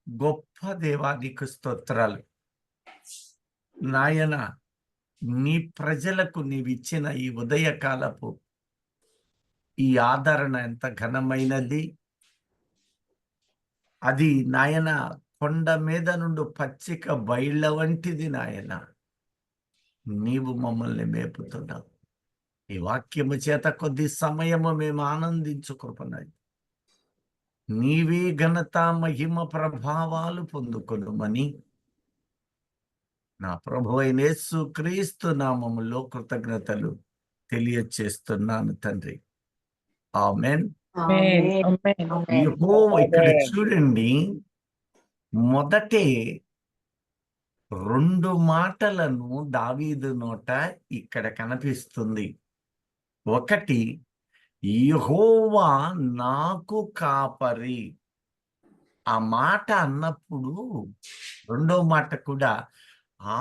గొప్ప దేవా నీకు స్తోత్రాలు నాయన. నీ ప్రజలకు నీవిచ్చిన ఈ ఉదయకాలపు ఈ ఆదరణ ఎంత ఘనమైనది. అది నాయన కొండ మీద నుండి పచ్చిక బయళ్ళ వంటిది నాయన. నీవు మమ్మల్ని మేపుతున్నావు. ఈ వాక్యము చేత కొద్ది సమయము మేము ఆనందించుకోపనాయి. నీవే ఘనత మహిమ ప్రభావాలు పొందుకొనుమని నా ప్రభు అయిన యేసు క్రీస్తు నామములో కృతజ్ఞతలు తెలియచేస్తున్నాను తండ్రి. ఆమేన్. ఇక్కడ చూడండి, మొదటే 2 మాటలను దావీదు నోట ఇక్కడ కనిపిస్తుంది. ఒకటి, యెహోవా నాకు కాపరి. ఆ మాట అన్నప్పుడు రెండో మాట కూడా,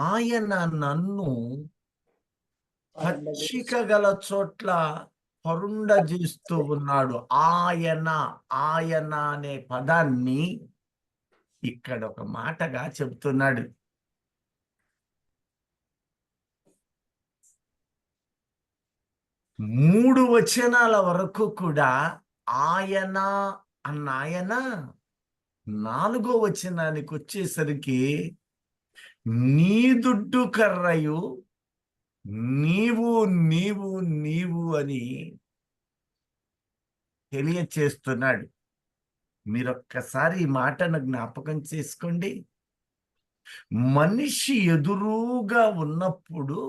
ఆయన నన్ను పచ్చిక గల చోట్ల పరుండజేస్తూ ఉన్నాడు. ఆయన అనే పదాన్ని ఇక్కడ ఒక మాటగా చెప్తున్నాడు. మూడు వచనాల వరకు కూడా ఆయన అన్న ఆయన 4వ వచనానికి వచ్చేసరికి నీ దుడ్డు కర్రయు నీవు నీవు నీవు అని తెలియచేస్తున్నాడు. మీరొక్కసారి ఈ మాటను జ్ఞాపకం చేసుకోండి. మనిషి ఎదురుగా ఉన్నప్పుడు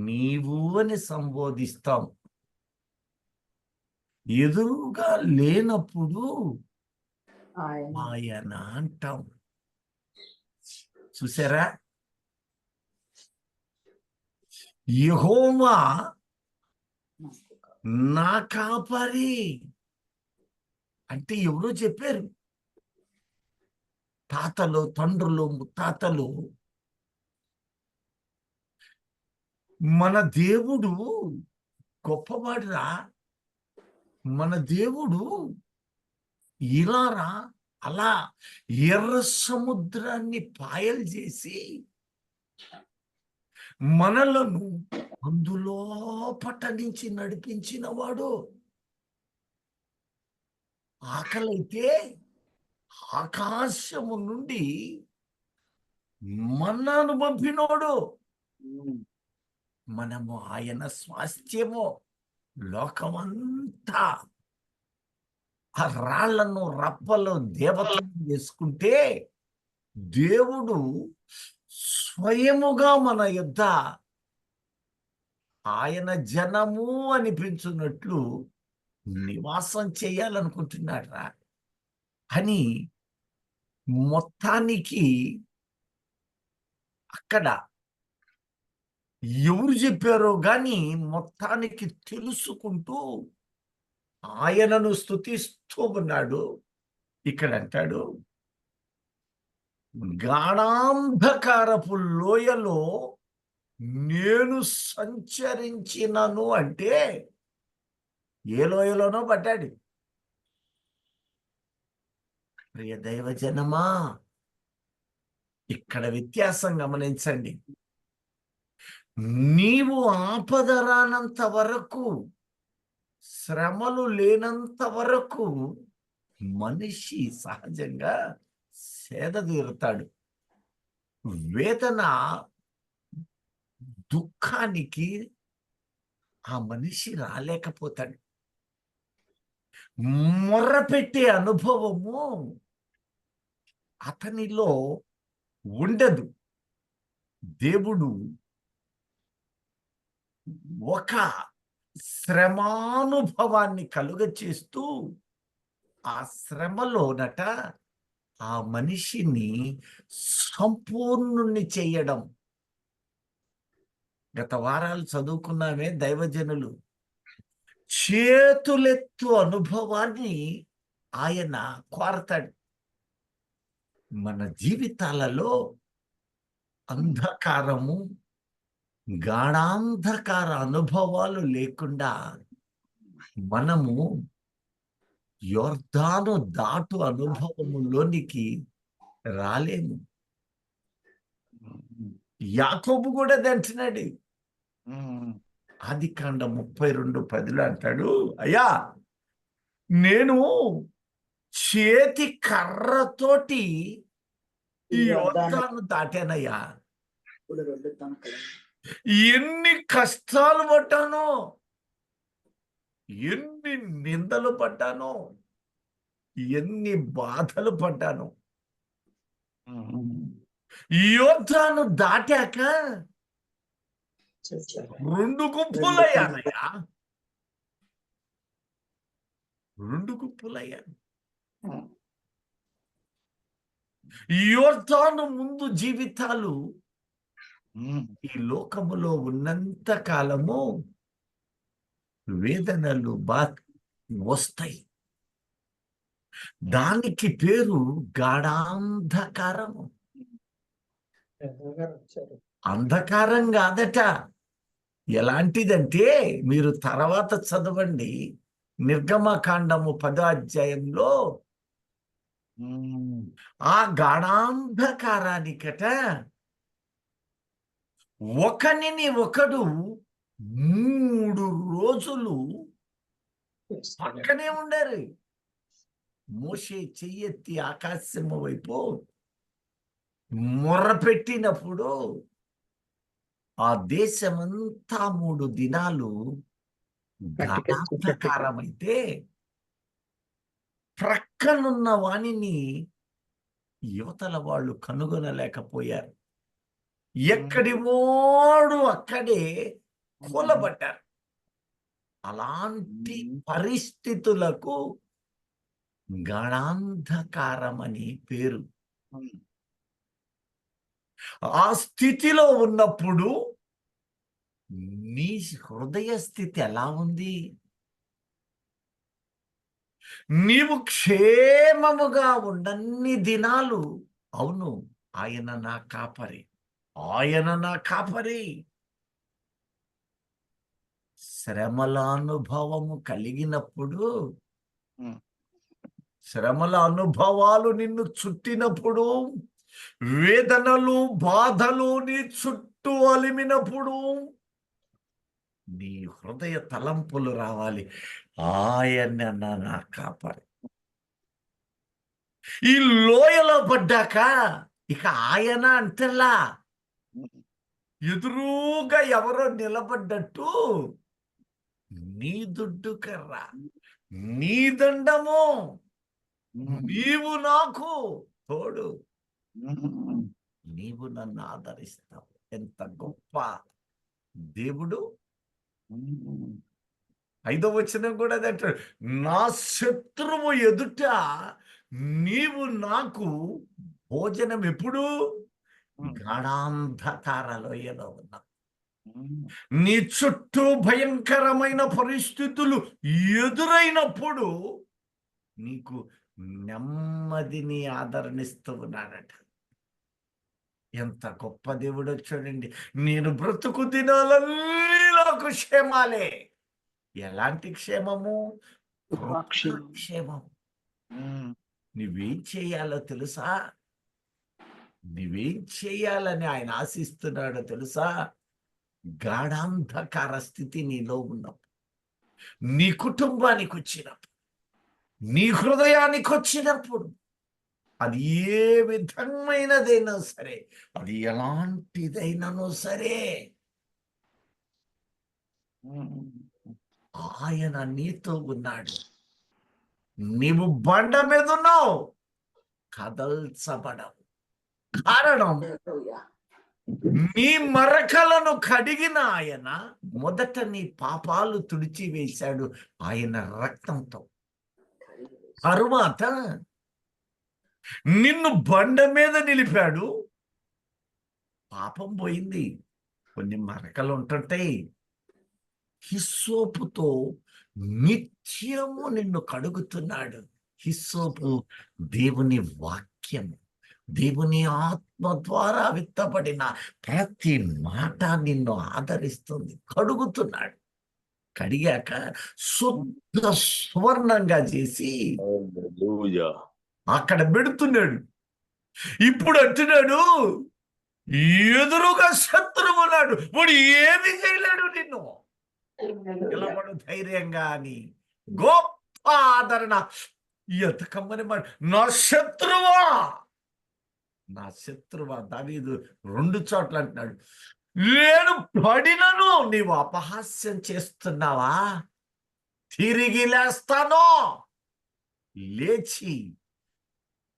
నీవు అని సంబోధిస్తాం. ఎదురుగా లేనప్పుడు ఆయన అంటాం. చూసారా? యెహోవా నా కాపరి అంటే ఎవరో చెప్పారు. తాతలు, తండ్రులు, ముత్తాతలు మన దేవుడు గొప్పవాడురా, మన దేవుడు ఇలారా అలా ఎర్ర సముద్రాన్ని పాయలు చేసి మనలను అందులో పట్టణించి నడిపించిన వాడు. ఆకలైతే ఆకాశము నుండి మన్నాను పంపినోడు. మనము ఆయన స్వాస్థ్యము. లోకమంతా ఆ రాళ్లను రప్పలు దేవతలు చేసుకుంటే దేవుడు స్వయముగా మన యొద్ద ఆయన జనము అనిపించున్నట్లు నివాసం చేయాలనుకుంటున్నాడు రా అని మొత్తానికి అక్కడ ఎవరు చెప్పారో గాని మొత్తానికి తెలుసుకుంటూ ఆయనను స్తుతిస్తూ ఉన్నాడు. ఇక్కడ అంటాడు, గాఢాంధకారపు లోయలో నేను సంచరించినను అంటే ఏ లోయలోనో పడ్డాడు. ప్రియ దైవజనమా, ఇక్కడ వ్యత్యాసం గమనించండి. నీవు ఆపద రానంత వరకు, శ్రమలు లేనంత వరకు మనిషి సహజంగా సేద తీరుతాడు. వేదన, దుఃఖానికి ఆ మనిషి రాలేకపోతాడు. మొర్రపెట్టే అనుభవము అతనిలో ఉండదు. దేవుడు ఒక శ్రమానుభవాన్ని కలుగచేస్తూ ఆ శ్రమలోనట ఆ మనిషిని సంపూర్ణుణ్ణి చేయడం. గత వారాలు చదువుకున్నామే దైవజనులు. చేతులెత్తు అనుభవాన్ని ఆయన కోరతాడు. మన జీవితాలలో అంధకారము, గాఢాంధకార అనుభవాలు లేకుండా మనము యొర్దాను దాటు అనుభవములోనికి రాలేము. యాకోబు కూడా అంటున్నాడు, ఆదికాండం 32:10 అంటాడు, అయ్యా నేను చేతి కర్రతోటి ఈ యోర్దాను దాటానయ్యా, ఎన్ని కష్టాలు పడ్డానో, ఎన్ని నిందలు పడ్డానో, ఎన్ని బాధలు పడ్డాను. యోర్దాను దాటాక 2 గుంపులయ్యానయ్యా, 2 గుంపులయ్యాను. యోర్దాను ముందు జీవితాలు ఈ లోకములో ఉన్నంత కాలము వేదనలు వస్తాయి. దానికి పేరు గాఢాంధకారము. అంధకారం కాదట. ఎలాంటిదంటే మీరు తర్వాత చదవండి, నిర్గమకాండము 10వ అధ్యాయంలో ఆ గాఢాంధకారానికట ఒకనిని ఒకడు 3 రోజులు పక్కనే ఉండారు. మోషే చెయ్యెత్తి ఆకాశము వైపు మొర్రపెట్టినప్పుడు ఆ దేశమంతా 3 దినాలు గాఢాంధకారమైతే ప్రక్కనున్న వాణిని యువతల వాళ్ళు కనుగొనలేకపోయారు. ఎక్కడి వాడు అక్కడే కూలబడ్డారు. అలాంటి పరిస్థితులకు గాఢాంధకారం అని పేరు. ఆ స్థితిలో ఉన్నప్పుడు నీ హృదయ స్థితి ఎలా ఉంది? నీవు క్షేమముగా ఉండన్ని దినాలు, అవును ఆయన నా కాపరి, ఆయన నా కాపరి, శ్రమల అనుభవము కలిగినప్పుడు, శ్రమల అనుభవాలు నిన్ను చుట్టినప్పుడు, వేదనలు బాధలు నీ చుట్టూ అలిమినప్పుడు నీ హృదయ తలంపులు రావాలి, ఆయన నా కాపరి. ఈ లోయలో పడ్డాక ఇక ఆయన అంటలా, ఎదురుగా ఎవరో నిలబడ్డట్టు నీ దుడ్డు కర్ర, నీ దండము, నీవు నాకు తోడు, నీవు నన్ను ఆదరిస్తావు. ఎంత గొప్ప దేవుడు. 5వ వచనం కూడా అంటాడు, నా శత్రువు ఎదుట నీవు నాకు భోజనం ఎప్పుడు? గాఢాంధకార లోయలో ఉన్నా, నీ చుట్టూ భయంకరమైన పరిస్థితులు ఎదురైనప్పుడు నీకు నెమ్మదిని ఆదరణిస్తూ ఉన్నాడట. ఎంత గొప్ప దేవుడో చూడండి. నేను బ్రతుకు దినాలన్నీ నాకు క్షేమాలే. ఎలాంటి క్షేమము? క్షేమం. నువ్వేం చేయాలో తెలుసా? నువ్వేం చేయాలని ఆయన ఆశిస్తున్నాడో తెలుసా? గాఢాంధకార స్థితి నీలో ఉన్నప్పుడు, నీ కుటుంబానికి వచ్చినప్పుడు, నీ హృదయానికి వచ్చినప్పుడు, అది ఏ విధమైనదైనా సరే, అది ఎలాంటిదైనానో సరే, ఆయన నీతో ఉన్నాడు. నీవు బండ మీద ఉన్నావు, కదల్చబడవు. కారణం, నీ మరకలను కడిగిన ఆయన మొదట నీ పాపాలు తుడిచివేశాడు ఆయన రక్తంతో. తరువాత నిన్ను బండ మీద నిలిపాడు, పాపం పోయింది, కొన్ని మరకలు ఉంటుంటాయి. హిస్సోపుతో నిత్యము నిన్ను కడుగుతున్నాడు. హిస్సోపు దేవుని వాక్యము, దేవుని ఆత్మ ద్వారా విత్తబడిన ప్రతి మాట నిన్ను ఆదరిస్తుంది, కడుగుతున్నాడు. కడిగాక శుద్ధ సువర్ణంగా చేసి అక్కడ పెడుతున్నాడు. ఇప్పుడు అంటున్నాడు, ఎదురుగా శత్రువు ఉన్నాడు, వాడు ఏమి చేయలేడు నిన్ను. నిలబడు ధైర్యంగా అని గొప్ప ఆదరణ. ఎంత కమ్మని మాట. నా శత్రువా, నా శత్రువా. దావీదు 2 చోట్ల అంటున్నాడు, నేను పడినను నీవు అపహాస్యం చేస్తున్నావా, తిరిగి లేస్తాను, లేచి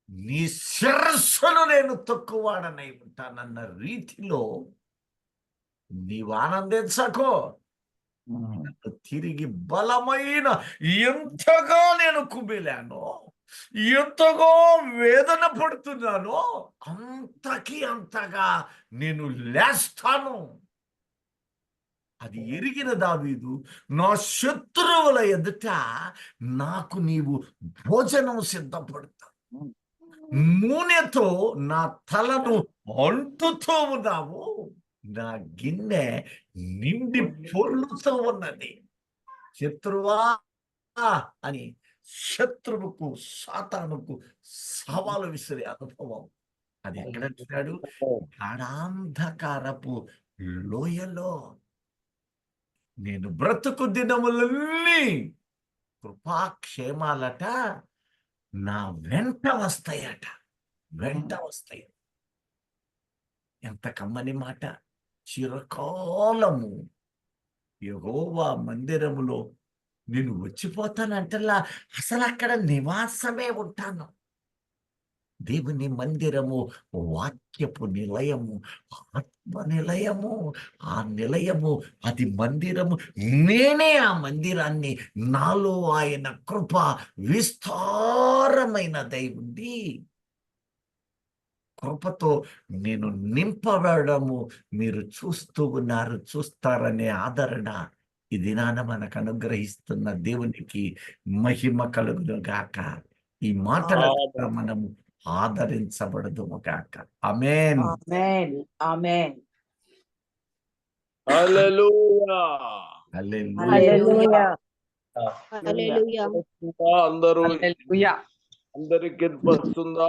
నీ శిరస్సును నేను తొక్కువాడనై ఉంటానన్న రీతిలో నీవు ఆనందించకో, నన్ను తిరిగి బలమైన, ఎంతగా నేను కుమిలానో, ఎంతగా వేదన పడుతున్నానో అంతగా నేను లేస్తాను. అది ఎరిగిన దావీదు, నా శత్రువుల ఎదుట నాకు నీవు భోజనం సిద్ధపడతావు, నూనెతో నా తలను అంటుతూ ఉన్నావు, నా గిన్నె నిండి పొర్లుతూ ఉన్నది. శత్రువా అని శత్రువుకు, సాతానుకు సవాలు విసిరే అనుభవం. అది ఎక్కడంటున్నాడు? గాఢాంధకారపు లోయలో. నేను బ్రతుకు దినములన్నీ కృపాక్షేమాలట నా వెంట వస్తాయట, వెంట వస్తాయి. ఎంత కమ్మని మాట. చిరకాలము యెహోవా మందిరములో నేను వచ్చిపోతానంటల్లా, అసలు అక్కడ నివాసమే ఉంటాను. దేవుని మందిరము వాక్యపు నిలయము, ఆత్మ నిలయము. ఆ నిలయము, అది మందిరము. నేనే ఆ మందిరాన్ని. నాలో ఆయన కృప విస్తారమైనదై ఉంది. కృపతో నేను నింపబడము మీరు చూస్తూ ఉన్నారు, చూస్తారనే ఆదరణ ఈ దినాన మనకు అనుగ్రహిస్తున్న దేవునికి మహిమ కలుగును గాక. ఈ మాటల ద్వారా మనము ఆదరించబడదుము గాక. ఆమేన్. ఆమేన్. ఆమేన్. హల్లెలూయా. హల్లెలూయా. హల్లెలూయా. అందరూ హల్లెలూయా. అందరికి వస్తుందా?